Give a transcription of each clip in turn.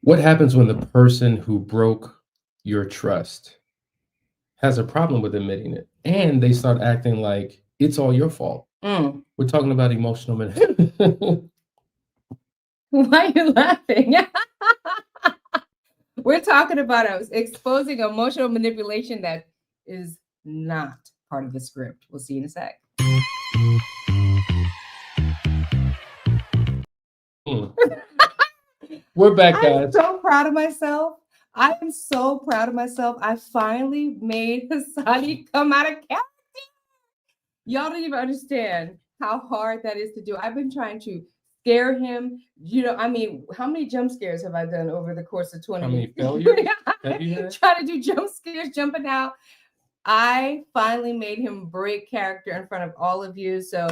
What happens when the person who broke your trust has a problem with admitting it and they start acting like it's all your fault? Mm. We're talking about emotional manipulation. Why are you laughing? We're talking about exposing emotional manipulation that is not part of the script. We'll see you in a sec. We're back, I'm guys. so proud of myself. I am so proud of myself. I finally made Hasani come out of character. Y'all don't even understand how hard that is to do. I've been trying to scare him. I mean, how many jump scares have I done over the course of 20 How many years? failures have you had? Trying to do jump scares, jumping out. I finally made him break character in front of all of you. So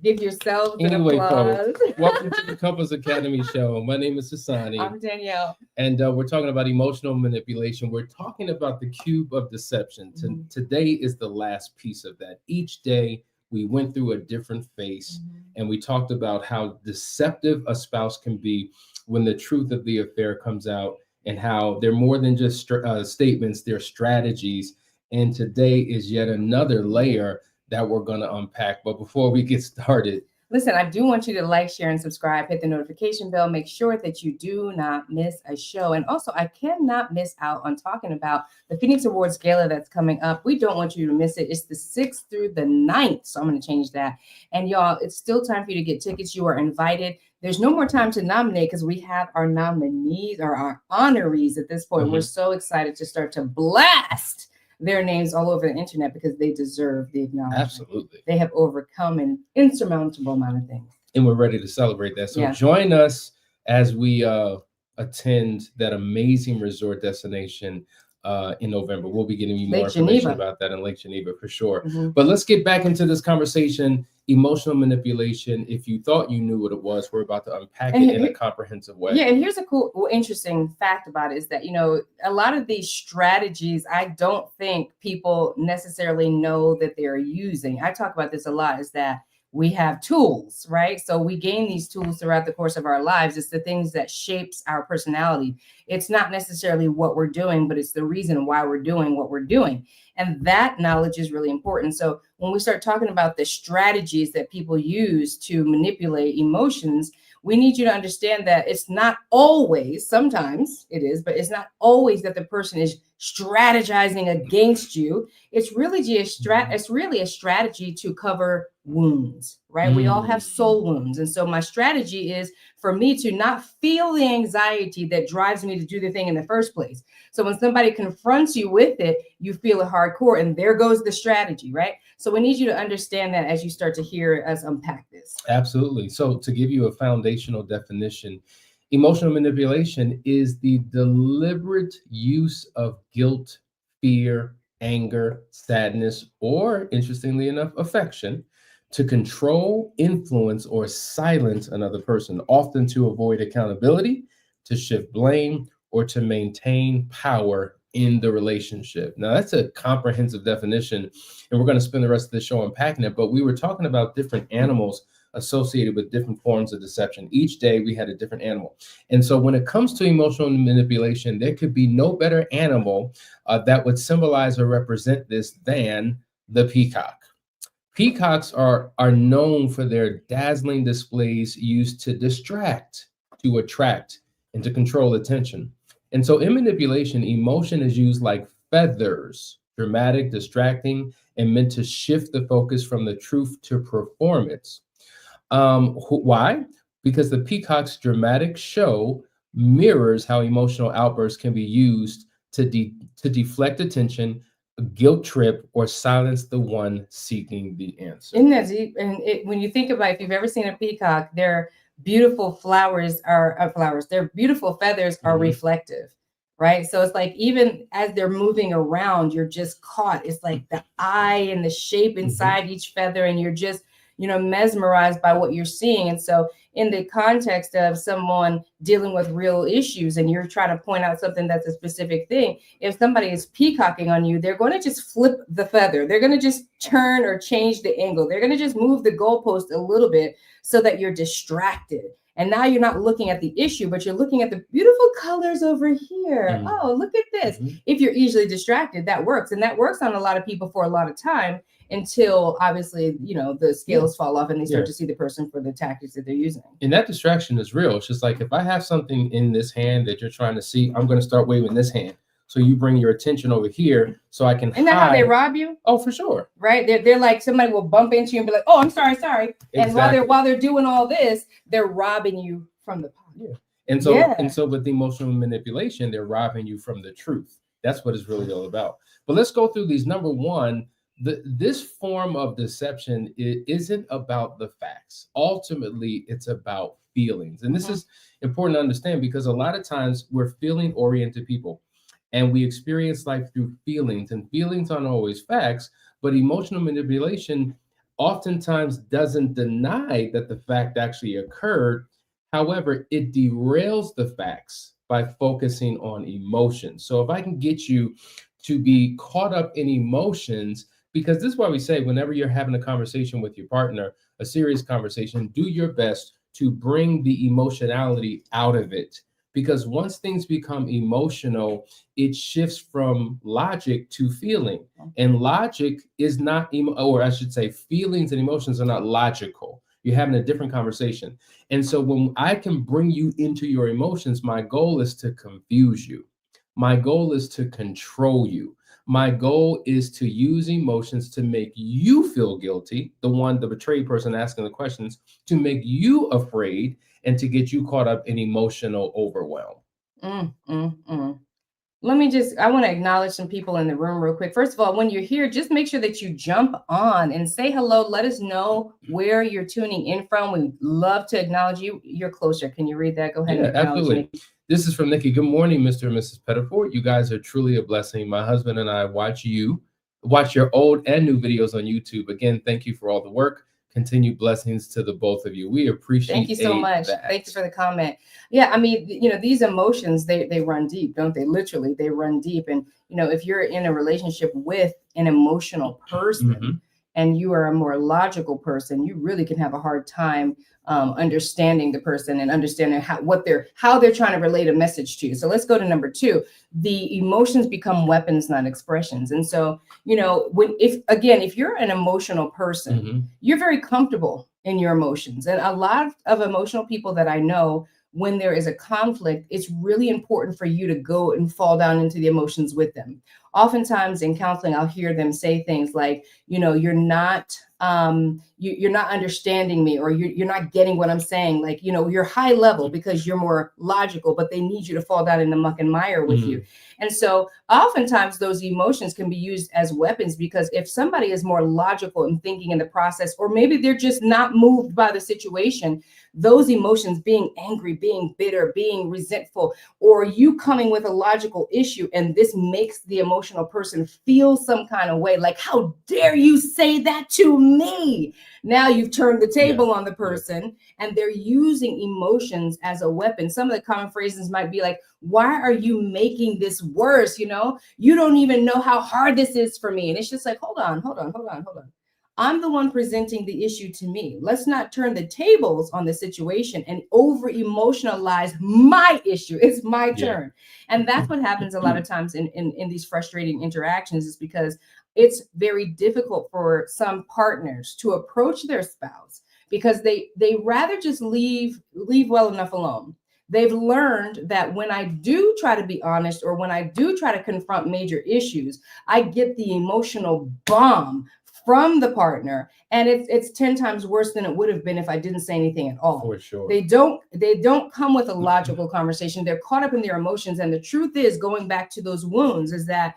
give yourselves an Anyway, applause. folks, welcome to the Couples Academy show. My name is Hasani. I'm Danielle. And we're talking about emotional manipulation. We're talking about the cube of deception. Today is the last piece of that. Each day we went through a different phase, and we talked about how deceptive a spouse can be when the truth of the affair comes out, and how they're more than just statements, they're strategies. And today is yet another layer that we're going to unpack. But before we get started, listen, I do want you to like, share, and subscribe. Hit the notification bell. Make sure that you do not miss a show. And also, I cannot miss out on talking about the Phoenix Awards Gala that's coming up. We don't want you to miss it. It's the 6th through the 9th. So I'm going to change that. And y'all, it's still time for you to get tickets. You are invited. There's no more time to nominate because we have our nominees or our honorees at this point. We're so excited to start to blast their names all over the internet because they deserve the acknowledgement. Absolutely. They have overcome an insurmountable amount of things. And we're ready to celebrate that. So join us as we attend that amazing resort destination in November. We'll be getting you more information about that in Lake Geneva for sure. But let's get back into this conversation. Emotional manipulation. If you thought you knew what it was, we're about to unpack it in a comprehensive way. Yeah, and here's a cool, interesting fact about it is that, a lot of these strategies, I don't think people necessarily know that they're using. I talk about this a lot, is that we have tools, right? So we gain these tools throughout the course of our lives. It's the things that shapes our personality. It's not necessarily what we're doing, but it's the reason why we're doing what we're doing. And that knowledge is really important. So when we start talking about the strategies that people use to manipulate emotions, we need you to understand that it's not always, sometimes it is, but it's not always that the person is strategizing against you. It's really just it's really a strategy to cover wounds, right? We all have soul wounds. And so my strategy is for me to not feel the anxiety that drives me to do the thing in the first place. So when somebody confronts you with it, you feel it hardcore, and there goes the strategy, right? So we need you to understand that as you start to hear us unpack this. Absolutely. So to give you a foundational definition, emotional manipulation is the deliberate use of guilt, fear, anger, sadness, or interestingly enough, affection to control, influence, or silence another person, often to avoid accountability, to shift blame, or to maintain power in the relationship. Now, that's a comprehensive definition, and we're going to spend the rest of the show unpacking it. But we were talking about different animals associated with different forms of deception. Each day we had a different animal. And so when it comes to emotional manipulation, there could be no better animal that would symbolize or represent this than the peacock. Peacocks are known for their dazzling displays used to distract, to attract, and to control attention. And so in manipulation, emotion is used like feathers, dramatic, distracting, and meant to shift the focus from the truth to performance. Why? Because the peacock's dramatic show mirrors how emotional outbursts can be used to deflect attention, guilt trip, or silence the one seeking the answer. Isn't that deep? And when you think about, if you've ever seen a peacock, their beautiful flowers are flowers. Their beautiful feathers are reflective, right? So it's like even as they're moving around, you're just caught. It's like the eye and the shape inside each feather, and you're just mesmerized by what you're seeing. And so in the context of someone dealing with real issues and you're trying to point out something that's a specific thing, if somebody is peacocking on you, they're going to just flip the feather. They're going to just turn or change the angle. They're going to just move the goalpost a little bit so that you're distracted. And now you're not looking at the issue, but you're looking at the beautiful colors over here. Oh, look at this. If you're easily distracted, that works. And that works on a lot of people for a lot of time until obviously, the scales fall off and they start to see the person for the tactics that they're using. And that distraction is real. It's just like, if I have something in this hand that you're trying to see, I'm going to start waving this hand. So you bring your attention over here so I can Isn't that how they rob you? Oh, for sure. Right? They're like, somebody will bump into you and be like, oh, I'm sorry. And Exactly. while they're doing all this, they're robbing you from the pocket. And so with emotional manipulation, they're robbing you from the truth. That's what it's really all about. But let's go through these. Number one, this form of deception isn't about the facts. Ultimately, it's about feelings. And this is important to understand, because a lot of times we're feeling oriented people. And we experience life through feelings, and feelings aren't always facts, but emotional manipulation oftentimes doesn't deny that the fact actually occurred. However, it derails the facts by focusing on emotions. So if I can get you to be caught up in emotions, because this is why we say, whenever you're having a conversation with your partner, a serious conversation, do your best to bring the emotionality out of it. Because once things become emotional, it shifts from logic to feeling. And logic is not, or I should say, feelings and emotions are not logical. You're having a different conversation. And so when I can bring you into your emotions, my goal is to confuse you. My goal is to control you. My goal is to use emotions to make you feel guilty, the betrayed person asking the questions, to make you afraid, and to get you caught up in emotional overwhelm. I want to acknowledge some people in the room real quick. First of all, when you're here, just make sure that you jump on and say hello. Let us know where you're tuning in from. We'd love to acknowledge you. You're closer. Can you read that? Go ahead. Yeah, and acknowledge absolutely. me. This is from Nikki. Good morning, Mr. and Mrs. Pettiford. You guys are truly a blessing. My husband and I watch your old and new videos on YouTube. Again, thank you for all the work. Continued blessings to the both of you. We appreciate. Thank you so much. Thank you for the comment. Yeah, I mean, these emotions, they run deep, don't they? Literally, they run deep. And if you're in a relationship with an emotional person and you are a more logical person, you really can have a hard time understanding the person and understanding how they're trying to relate a message to you. So let's go to number 2. The emotions become weapons, not expressions. And so, if you're an emotional person, you're very comfortable in your emotions. And a lot of emotional people that I know, when there is a conflict, it's really important for you to go and fall down into the emotions with them. Oftentimes in counseling, I'll hear them say things like, you're not understanding me, or you're not getting what I'm saying. Like, you're high level because you're more logical, but they need you to fall down in the muck and mire with you. And so oftentimes those emotions can be used as weapons, because if somebody is more logical and thinking in the process, or maybe they're just not moved by the situation, those emotions, being angry, being bitter, being resentful, or you coming with a logical issue, and this makes the emotional person feel some kind of way, like, how dare you say that to me? Now you've turned the table on the person, and they're using emotions as a weapon. Some of the common phrases might be like, why are you making this worse? You don't even know how hard this is for me. And it's just like, hold on. I'm the one presenting the issue to me. Let's not turn the tables on the situation and over emotionalize my issue. It's my turn. And that's what happens a lot of times in these frustrating interactions, is because it's very difficult for some partners to approach their spouse, because they rather just leave well enough alone. They've learned that when I do try to be honest, or when I do try to confront major issues, I get the emotional bomb from the partner, and it's 10 times worse than it would have been if I didn't say anything at all. For sure. They don't come with a logical conversation. They're caught up in their emotions. And the truth is, going back to those wounds, is that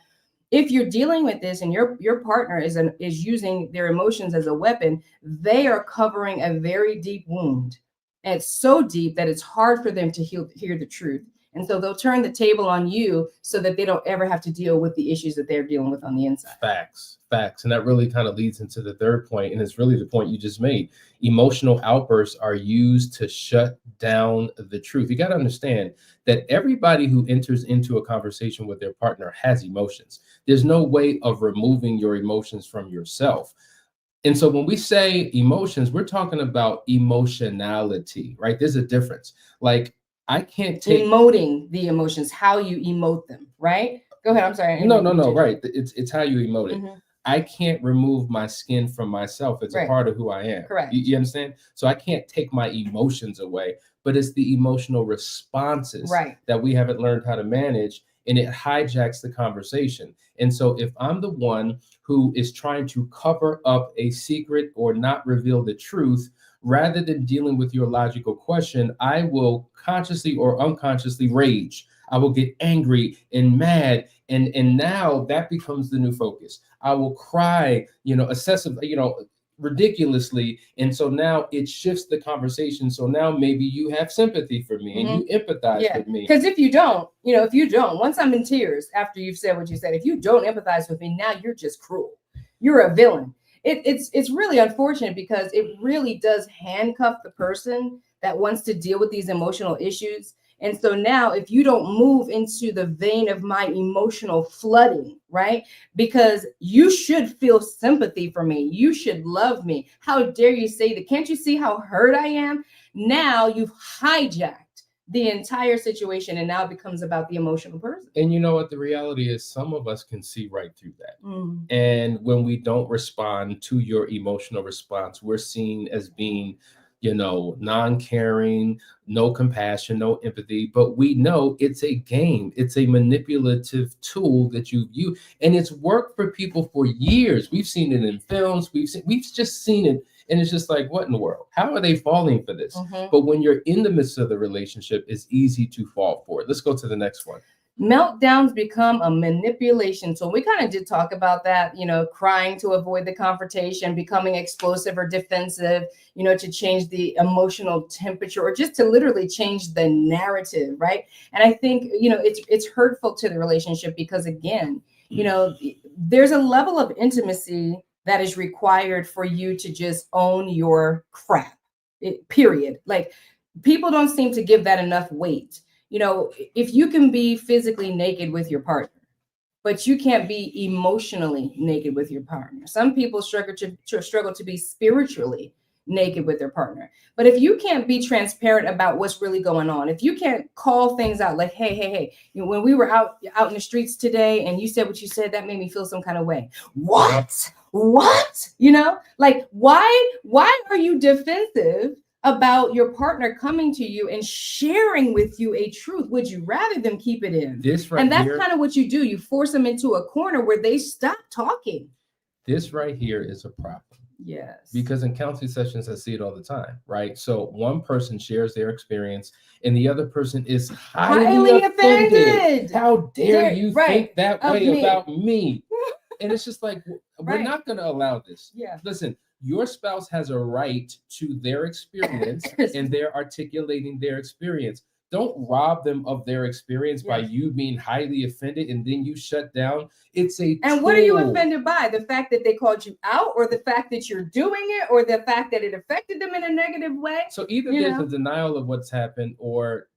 if you're dealing with this and your partner is using their emotions as a weapon, they are covering a very deep wound. And it's so deep that it's hard for them to hear the truth. And so they'll turn the table on you so that they don't ever have to deal with the issues that they're dealing with on the inside. Facts. And that really kind of leads into the third point, and it's really the point you just made. Emotional outbursts are used to shut down the truth. You got to understand that everybody who enters into a conversation with their partner has emotions. There's no way of removing your emotions from yourself. And so when we say emotions, we're talking about emotionality, right? There's a difference. Like I can't take emoting the emotions, how you emote them, right? Go ahead. I'm sorry. no, right. It's how you emote it. Mhm. I can't remove my skin from myself. It's a Right. part of who I am. Correct. You understand? So I can't take my emotions away, but it's the emotional responses Right. that we haven't learned how to manage, and it hijacks the conversation. And so if I'm the one who is trying to cover up a secret or not reveal the truth, rather than dealing with your logical question, I will consciously or unconsciously rage. I will get angry and mad, and now that becomes the new focus. I will cry, excessive, ridiculously, and so now it shifts the conversation. So now maybe you have sympathy for me and you empathize with me. Because if you don't, once I'm in tears after you've said what you said, if you don't empathize with me, now you're just cruel. You're a villain. It's really unfortunate because it really does handcuff the person that wants to deal with these emotional issues. And so now if you don't move into the vein of my emotional flooding, right? Because you should feel sympathy for me. You should love me. How dare you say that? Can't you see how hurt I am? Now you've hijacked the entire situation, and now it becomes about the emotional person. And you know what the reality is? Some of us can see right through that. And when we don't respond to your emotional response, we're seen as being non-caring, no compassion, no empathy. But we know it's a game. It's a manipulative tool that you use, and it's worked for people for years. We've seen it in films. We've just seen it, and it's just like, what in the world? How are they falling for this? But when you're in the midst of the relationship, it's easy to fall for it. Let's go to the next one. Meltdowns become a manipulation. So we kind of did talk about that, crying to avoid the confrontation, becoming explosive or defensive, to change the emotional temperature or just to literally change the narrative, right? And I think, it's hurtful to the relationship because, again, there's a level of intimacy that is required for you to just own your crap, period. Like people don't seem to give that enough weight. If you can be physically naked with your partner, but you can't be emotionally naked with your partner. Some people struggle to be spiritually naked with their partner. But if you can't be transparent about what's really going on, if you can't call things out like, hey, when we were out in the streets today and you said what you said, that made me feel some kind of way. What? Like why are you defensive about your partner coming to you and sharing with you a truth? Would you rather them keep it in? And that's kind of what you do. You force them into a corner where they stop talking. This right here is a problem. Yes. Because in counseling sessions, I see it all the time, right? So one person shares their experience and the other person is highly offended. How dare you think that way about me? And it's just like, we're not going to allow this. Yeah. Listen, your spouse has a right to their experience and they're articulating their experience. Don't rob them of their experience by you being highly offended and then you shut down. It's a And what are you offended by? The fact that they called you out, or the fact that you're doing it, or the fact that it affected them in a negative way? So either there's a denial of what's happened, or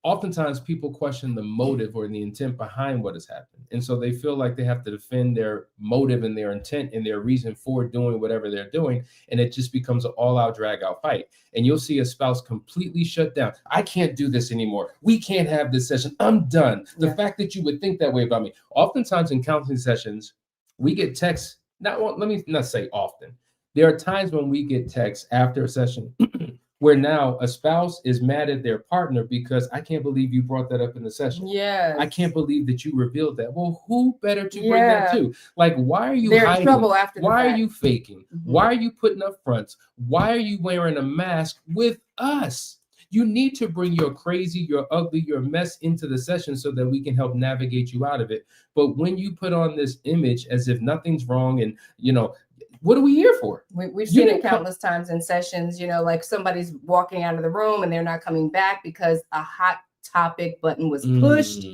oftentimes people question the motive or the intent behind what has happened. And so they feel like they have to defend their motive and their intent and their reason for doing whatever they're doing. And it just becomes an all-out drag-out fight. And you'll see a spouse completely shut down. I can't do this anymore. We can't have this session. I'm done. The fact that you would think that way about me. Oftentimes in counseling sessions, we get texts. Let me not say often. There are times when we get texts after a session where now a spouse is mad at their partner because I can't believe you brought that up in the session. Yeah. I can't believe that you revealed that. Well, who better to bring that to? Like, why are you They're hiding? In trouble after why the fact. Are you faking? Why are you putting up fronts? Why are you wearing a mask with us? You need to bring your crazy, your ugly, your mess into the session so that we can help navigate you out of it. But when you put on this image as if nothing's wrong and, what are we here for? We've seen it countless times in sessions, like somebody's walking out of the room and they're not coming back because a hot topic button was pushed.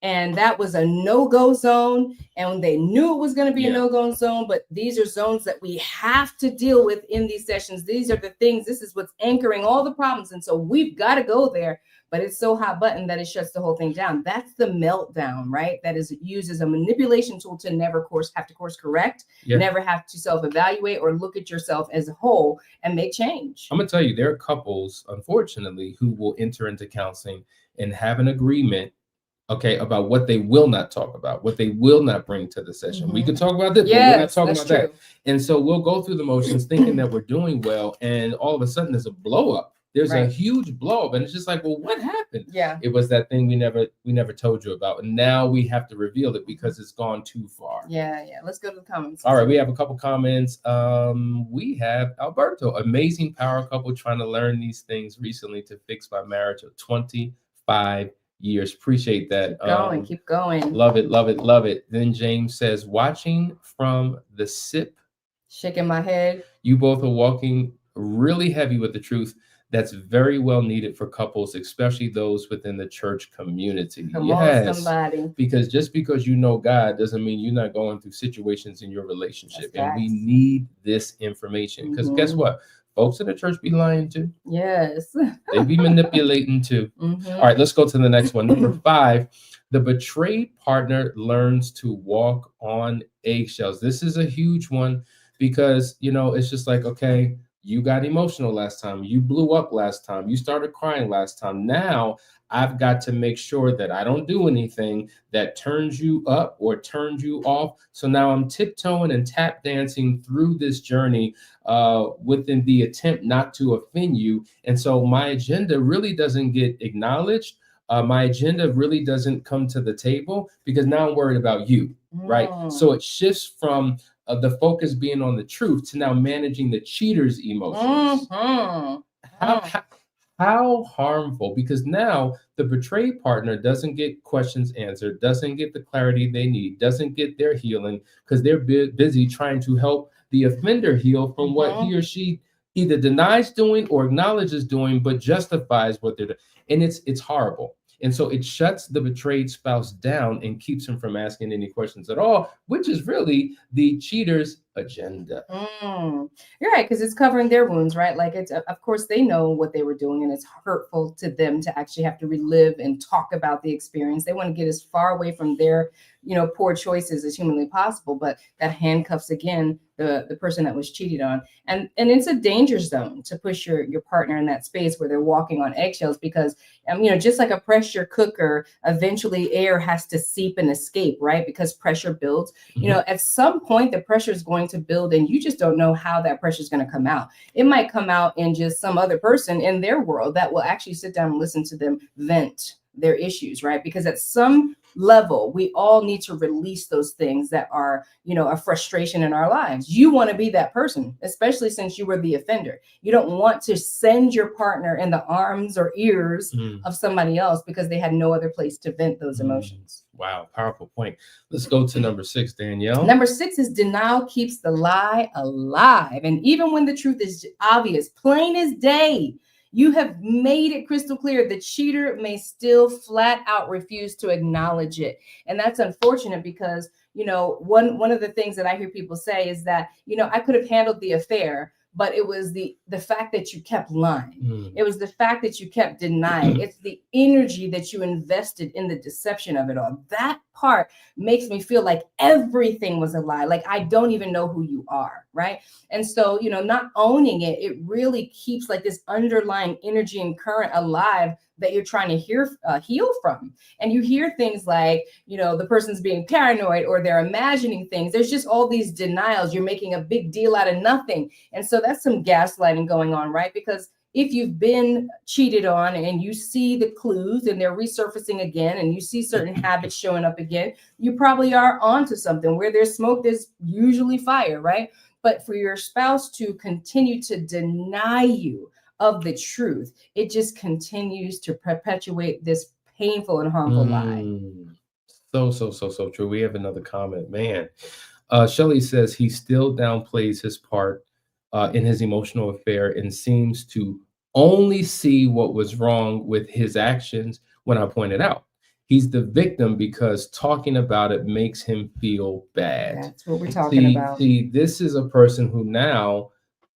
And that was a no-go zone. And they knew it was going to be a Yeah. no-go zone, but these are zones that we have to deal with in these sessions. These are the things, this is what's anchoring all the problems. And so we've got to go there, but it's so hot button that it shuts the whole thing down. That's the meltdown, right? That is used as a manipulation tool to never have to course correct, Yeah. never have to self-evaluate or look at yourself as a whole and make change. I'm gonna tell you, there are couples, unfortunately, who will enter into counseling and have an agreement, okay, about what they will not talk about, what they will not bring to the session. We could talk about this, but we're not Yes, talking that's about true. that. And so we'll go through the motions thinking that we're doing well, and all of a sudden there's a blow up. There's a Right. huge blow up, and it's just like, well, what happened? Yeah. It was that thing we never told you about, and now we have to reveal it because it's gone too far. Yeah. Let's go to the comments. All right, we have a couple comments. We have Alberto, amazing power couple trying to learn these things recently to fix my marriage of 25 years. Appreciate that. Keep going. Love it, love it, love it. Then James says, watching from the sip, Shaking my head. you both are walking really heavy with the truth. That's very well needed for couples, especially those within the church community. Come on, somebody. Because just because you know God doesn't mean you're not going through situations in your relationship. That's And we facts. need this information. Because guess what? Folks in the church be lying too. Yes. They be manipulating too. Mhm. All right, let's go to the next one. Number 5, the betrayed partner learns to walk on eggshells. This is a huge one because, it's just like, okay, you got emotional last time. You blew up last time. You started crying last time. Now I've got to make sure that I don't do anything that turns you up or turns you off. So now I'm tiptoeing and tap dancing through this journey within the attempt not to offend you. And so my agenda really doesn't get acknowledged. My agenda really doesn't come to the table because now I'm worried about you, right? So it shifts from the focus being on the truth to now managing the cheater's emotions. How harmful, because now the betrayed partner doesn't get questions answered, doesn't get the clarity they need, doesn't get their healing because they're busy trying to help the offender heal from what he or she either denies doing or acknowledges doing, but justifies what they're doing. And it's horrible. And so it shuts the betrayed spouse down and keeps him from asking any questions at all, which is really the cheater's agenda. You're right, because it's covering their wounds, right? Like it's, of course, they know what they were doing, and it's hurtful to them to actually have to relive and talk about the experience. They want to get as far away from their, poor choices as humanly possible, but that handcuffs again the person that was cheated on, and it's a danger zone to push your partner in that space where they're walking on eggshells because, just like a pressure cooker, eventually air has to seep and escape, right? Because pressure builds. At some point the pressure is going to build, and you just don't know how that pressure is going to come out. It might come out in just some other person in their world that will actually sit down and listen to them vent their issues, right? Because at some level, we all need to release those things that are, a frustration in our lives. You want to be that person, especially since you were the offender. You don't want to send your partner in the arms or ears of somebody else because they had no other place to vent those emotions. Wow, powerful point. Let's go to number 6, Danielle. Number 6 is denial keeps the lie alive. And even when the truth is obvious, plain as day, you have made it crystal clear the cheater may still flat out refuse to acknowledge it. And that's unfortunate because, one of the things that I hear people say is that, I could have handled the affair, but it was the fact that you kept lying. It was the fact that you kept denying. It's the energy that you invested in the deception of it all. That part makes me feel like everything was a lie. Like I don't even know who you are, right? And so, not owning it, it really keeps like this underlying energy and current alive that you're trying to heal from. And you hear things like, the person's being paranoid or they're imagining things. There's just all these denials. You're making a big deal out of nothing. And so that's some gaslighting going on, right? Because if you've been cheated on and you see the clues and they're resurfacing again and you see certain habits showing up again, you probably are onto something. Where there's smoke, there's usually fire, right? But for your spouse to continue to deny you of the truth, it just continues to perpetuate this painful and harmful lie. So true. We have another comment, man. Shelley says he still downplays his part in his emotional affair and seems to only see what was wrong with his actions when I point it out. He's the victim because talking about it makes him feel bad. That's what we're talking about. See, this is a person who now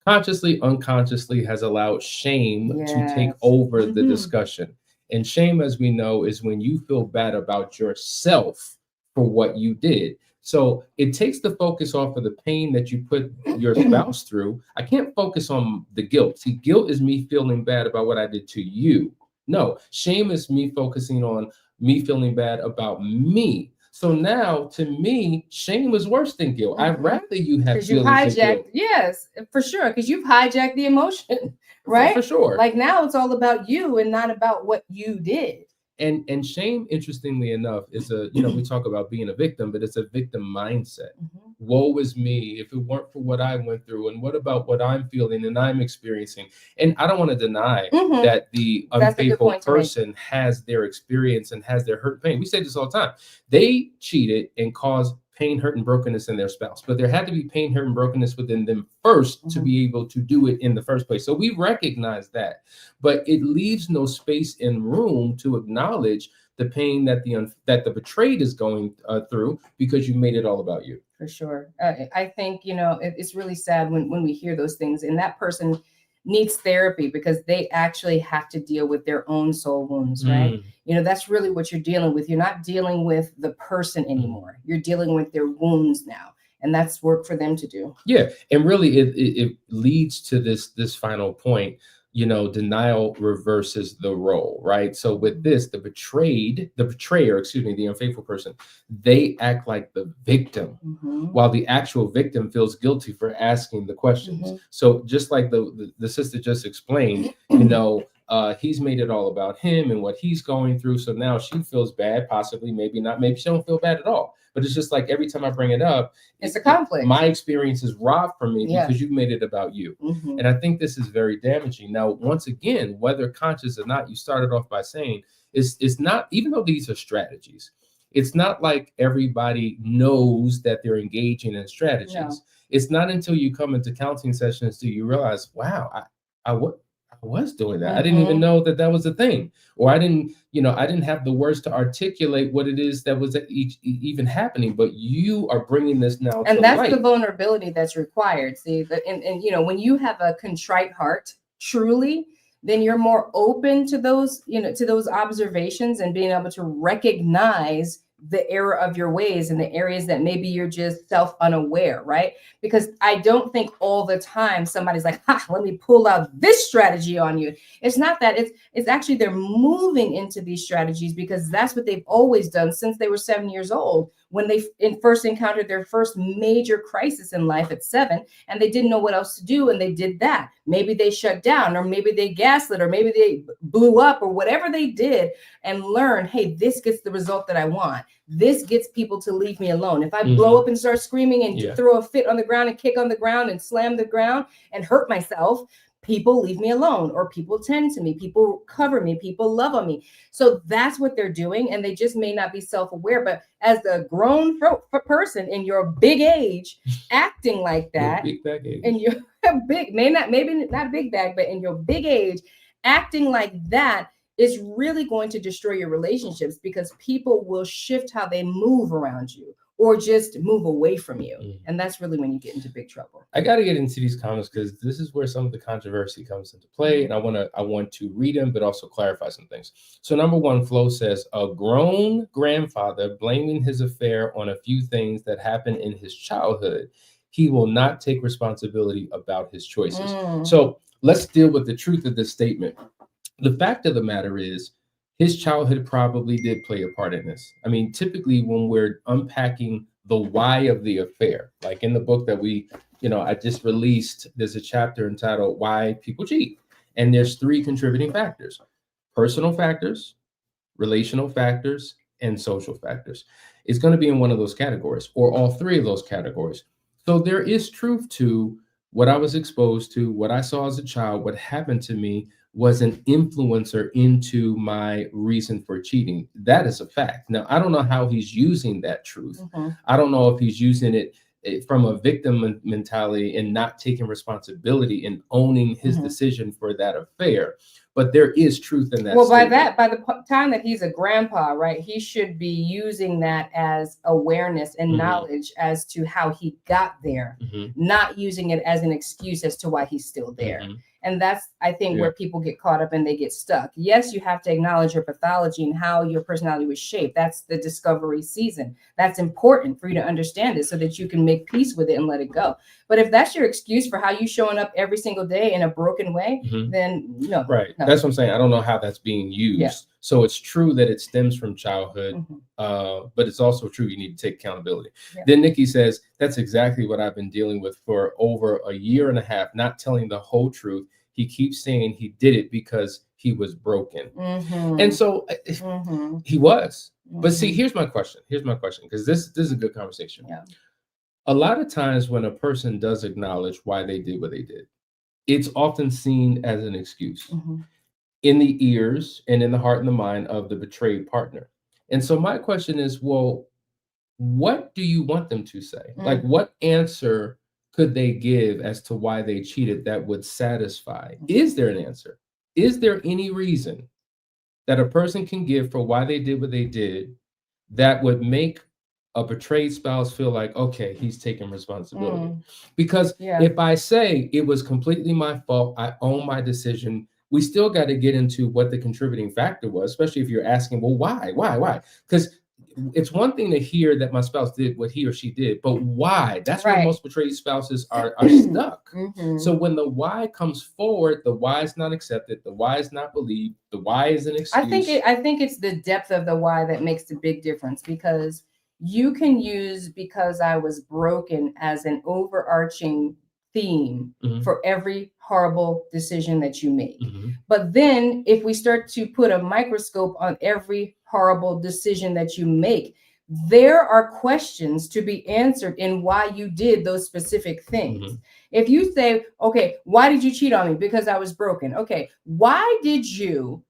consciously, unconsciously has allowed shame to take over the discussion. And shame, as we know, is when you feel bad about yourself for what you did. So it takes the focus off of the pain that you put your spouse through. I can't focus on the guilt. See, guilt is me feeling bad about what I did to you. No, shame is me focusing on me feeling bad about me. So now, to me, shame is worse than guilt. I'd rather you have feelings of guilt. Yes, for sure, because you've hijacked the emotion, right? For sure. Like now it's all about you and not about what you did. And shame, interestingly enough, is we talk about being a victim, but it's a victim mindset. Woe is me if it weren't for what I went through, and what about what I'm feeling and I'm experiencing. And I don't want to deny that the unfaithful person has their experience and has their hurt and pain. We say this all the time. They cheated and caused pain, hurt, and brokenness in their spouse, but there had to be pain, hurt, and brokenness within them first to be able to do it in the first place. So we recognize that, but it leaves no space and room to acknowledge the pain that the betrayed is going through, because you made it all about you. For sure. I think, it's really sad when we hear those things, and that person needs therapy because they actually have to deal with their own soul wounds, right? That's really what you're dealing with. You're not dealing with the person anymore. You're dealing with their wounds now. And that's work for them to do. Yeah. And really it leads to this final point. Denial reverses the role, right? So with this, the betrayer, the unfaithful person, they act like the victim, while the actual victim feels guilty for asking the questions. So just like the sister just explained, he's made it all about him and what he's going through. So now she feels bad, possibly, maybe not, maybe she don't feel bad at all. But it's just like every time I bring it up, it's a conflict. My experience is robbed from me because you've made it about you. And I think this is very damaging. Now, once again, whether conscious or not, you started off by saying it's not, even though these are strategies, it's not like everybody knows that they're engaging in strategies. No. It's not until you come into counseling sessions do you realize, wow, I was doing that. I didn't even know that was a thing, or I didn't have the words to articulate what it is that was even happening. But you are bringing this now, and that's light. The vulnerability that's required. See, and when you have a contrite heart, truly, then you're more open to those, to those observations and being able to recognize the error of your ways in the areas that maybe you're just self-unaware, right? Because I don't think all the time somebody's like, let me pull out this strategy on you. It's not that. It's actually they're moving into these strategies because that's what they've always done since they were 7 years old, when they first encountered their first major crisis in life at 7, and they didn't know what else to do, and they did that. Maybe they shut down, or maybe they gaslit, or maybe they blew up, or whatever they did, and learned, hey, this gets the result that I want. This gets people to leave me alone. If I blow up and start screaming and throw a fit on the ground and kick on the ground and slam the ground and hurt myself, people leave me alone, or people tend to me, people cover me, people love on me. So that's what they're doing. And they just may not be self-aware, but as a grown person in your big age, acting like that, big bag age. And you're maybe not big bag, but in your big age, acting like that is really going to destroy your relationships, because people will shift how they move around you or just move away from you. And that's really when you get into big trouble. I got to get into these comments because this is where some of the controversy comes into play. And I want to read them, but also clarify some things. So number one, Flo says, a grown grandfather blaming his affair on a few things that happened in his childhood. He will not take responsibility about his choices. So let's deal with the truth of this statement. The fact of the matter is, his childhood probably did play a part in this. I mean, typically when we're unpacking the why of the affair, like in the book that I just released, there's a chapter entitled Why People Cheat. And there's 3 contributing factors: personal factors, relational factors, and social factors. It's going to be in one of those categories, or all 3 of those categories. So there is truth to what I was exposed to, what I saw as a child, what happened to me was an influencer into my reason for cheating. That is a fact. Now, I don't know how he's using that truth. I don't know if he's using it from a victim mentality and not taking responsibility and owning his decision for that affair. but there is truth in that. Well, statement. by the time that he's a grandpa, right, he should be using that as awareness and knowledge as to how he got there, not using it as an excuse as to why he's still there. And that's, I think, where people get caught up and they get stuck. Yes, you have to acknowledge your pathology and how your personality was shaped. That's the discovery season. That's important for you to understand it so that you can make peace with it and let it go. But if that's your excuse for how you showing up every single day in a broken way, then no. Right. No. That's what I'm saying. I don't know how that's being used. Yeah. So it's true that it stems from childhood, but it's also true you need to take accountability. Yeah. Then Nikki says, that's exactly what I've been dealing with for over a year and a half, not telling the whole truth. He keeps saying he did it because he was broken. And so he was. But see, here's my question, because this is a good conversation. Yeah. A lot of times when a person does acknowledge why they did what they did, it's often seen as an excuse in the ears and in the heart and the mind of the betrayed partner. And so my question is, well, what do you want them to say? Like, what answer could they give as to why they cheated that would satisfy? Is there an answer? Is there any reason that a person can give for why they did what they did that would make a betrayed spouse feel like, okay, he's taking responsibility? Because if I say it was completely my fault, I own my decision, we still got to get into what the contributing factor was, especially if you're asking, well, why? Because it's one thing to hear that my spouse did what he or she did, but why? That's where most betrayed spouses are stuck. So when the why comes forward, the why is not accepted, the why is not believed, the why is an excuse. I think it's the depth of the why that makes the big difference, because you can use because I was broken as an overarching theme for every horrible decision that you make. But then if we start to put a microscope on every horrible decision that you make, there are questions to be answered in why you did those specific things. If you say, okay, why did you cheat on me? Because I was broken. Okay, why did you,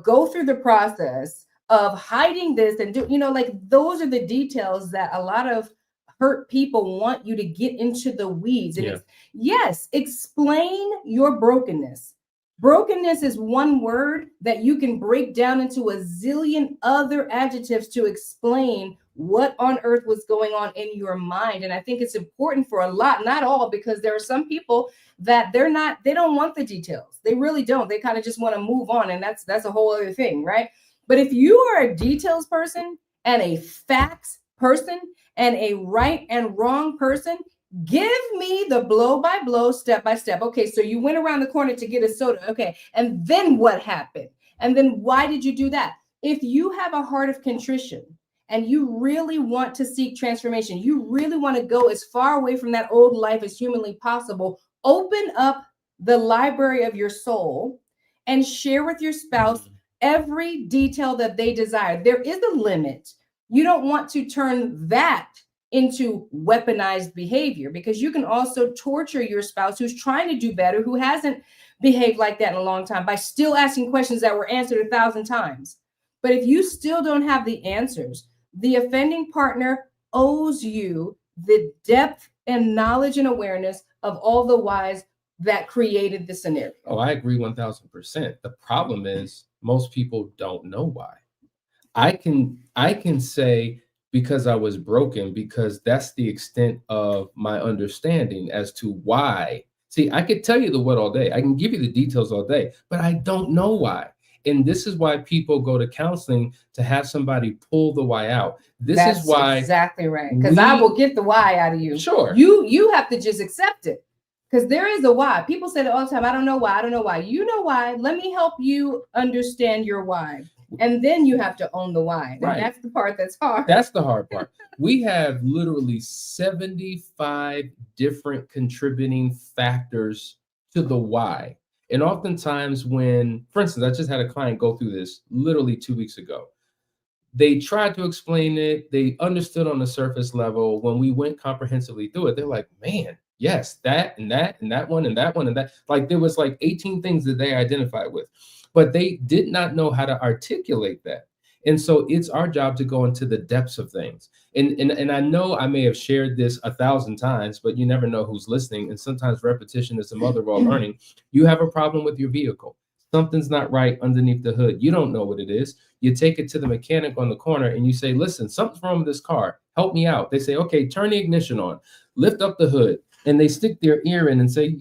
go through the process of hiding this and do, like those are the details that a lot of hurt people want you to get into the weeds. And yes, explain your brokenness. Brokenness is one word that you can break down into a zillion other adjectives to explain what on earth was going on in your mind. And I think it's important for a lot, not all, because there are some people that they don't want the details. They really don't. They kind of just want to move on. And that's a whole other thing, right? But if you are a details person and a facts person and a right and wrong person, give me the blow by blow, step by step. Okay, so you went around the corner to get a soda. Okay, and then what happened? And then why did you do that? If you have a heart of contrition and you really want to seek transformation, you really want to go as far away from that old life as humanly possible, open up the library of your soul and share with your spouse every detail that they desire. There is a limit. You don't want to turn that into weaponized behavior, because you can also torture your spouse who's trying to do better, who hasn't behaved like that in a long time, by still asking questions that were answered 1,000 times. But if you still don't have the answers, the offending partner owes you the depth and knowledge and awareness of all the whys that created the scenario. Oh, I agree 1,000%. The problem is most people don't know why. I can say because I was broken, because that's the extent of my understanding as to why. See, I could tell you the what all day. I can give you the details all day, but I don't know why. And this is why people go to counseling, to have somebody pull the why out. That's is why exactly right. Because I will get the why out of you. Sure. You have to just accept it. Because there is a why. People say that all the time. I don't know why. I don't know why. You know why. Let me help you understand your why. And then you have to own the why. And that's the part that's hard. That's the hard part. We have literally 75 different contributing factors to the why. And oftentimes when, for instance, I just had a client go through this literally 2 weeks ago. They tried to explain it. They understood on the surface level. When we went comprehensively through it, they're like, man, yes, that and that and that one and that one and that. Like there was like 18 things that they identified with. But they did not know how to articulate that. And so it's our job to go into the depths of things. And I know I may have shared this 1,000 times, but you never know who's listening. And sometimes repetition is the mother of all learning. You have a problem with your vehicle. Something's not right underneath the hood. You don't know what it is. You take it to the mechanic on the corner and you say, listen, something's wrong with this car. Help me out. They say, okay, turn the ignition on, lift up the hood. And they stick their ear in and say,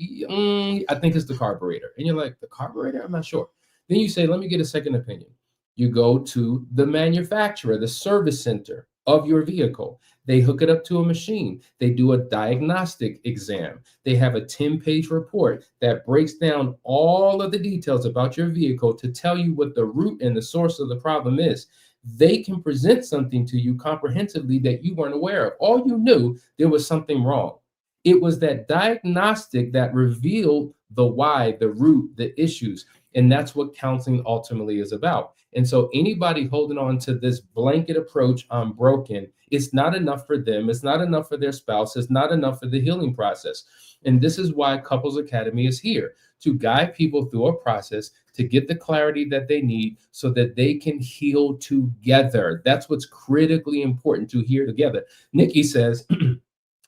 I think it's the carburetor. And you're like, the carburetor? I'm not sure. Then you say, let me get a second opinion. You go to the manufacturer, the service center of your vehicle. They hook it up to a machine. They do a diagnostic exam. They have a 10-page report that breaks down all of the details about your vehicle to tell you what the root and the source of the problem is. They can present something to you comprehensively that you weren't aware of. All you knew, there was something wrong. It was that diagnostic that revealed the why, the root, the issues. And that's what counseling ultimately is about. And so anybody holding on to this blanket approach, I'm broken, it's not enough for them. It's not enough for their spouse. It's not enough for the healing process. And this is why Couples Academy is here, to guide people through a process to get the clarity that they need so that they can heal together. That's what's critically important, to heal together. Nikki says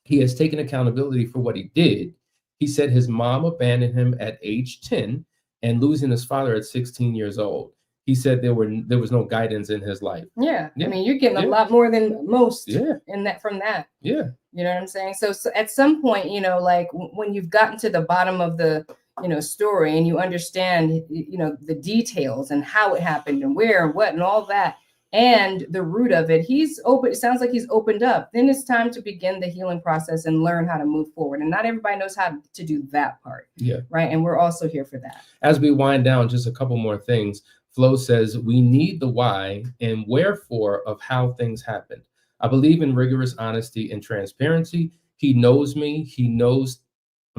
he has taken accountability for what he did. He said his mom abandoned him at age 10 and losing his father at 16 years old. He said there was no guidance in his life. Yeah. I mean, you're getting a lot more than most in that from that. Yeah. You know what I'm saying? So at some point, you know, like when you've gotten to the bottom of the, you know, story and you understand, you know, the details and how it happened and where and what and all that, and the root of it, he's open. It sounds like he's opened up. Then it's time to begin the healing process and learn how to move forward. And not everybody knows how to do that part. Yeah. Right. And we're also here for that. As we wind down, just a couple more things. Flo says, we need the why and wherefore of how things happened. I believe in rigorous honesty and transparency. He knows me. He knows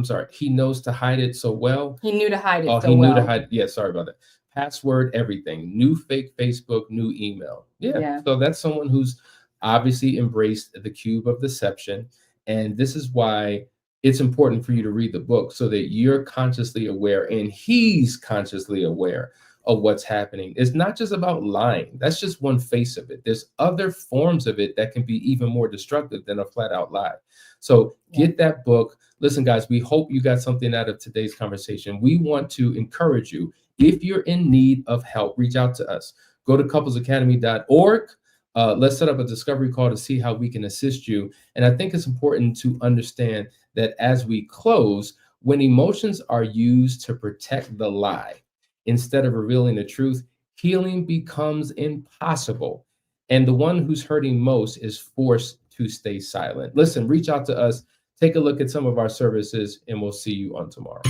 to hide it so well. He knew to hide it so well. He knew to hide. Yeah, sorry about that. Password, everything. New fake Facebook, new email. Yeah. So that's someone who's obviously embraced the cube of deception. And this is why it's important for you to read the book so that you're consciously aware and he's consciously aware of what's happening. It's not just about lying. That's just one face of it. There's other forms of it that can be even more destructive than a flat out lie. So get that book. Listen, guys, we hope you got something out of today's conversation. We want to encourage you. If you're in need of help, reach out to us. Go to couplesacademy.org. Let's set up a discovery call to see how we can assist you. And I think it's important to understand that as we close, when emotions are used to protect the lie, instead of revealing the truth, healing becomes impossible. And the one who's hurting most is forced to stay silent. Listen, reach out to us, take a look at some of our services, and we'll see you on tomorrow.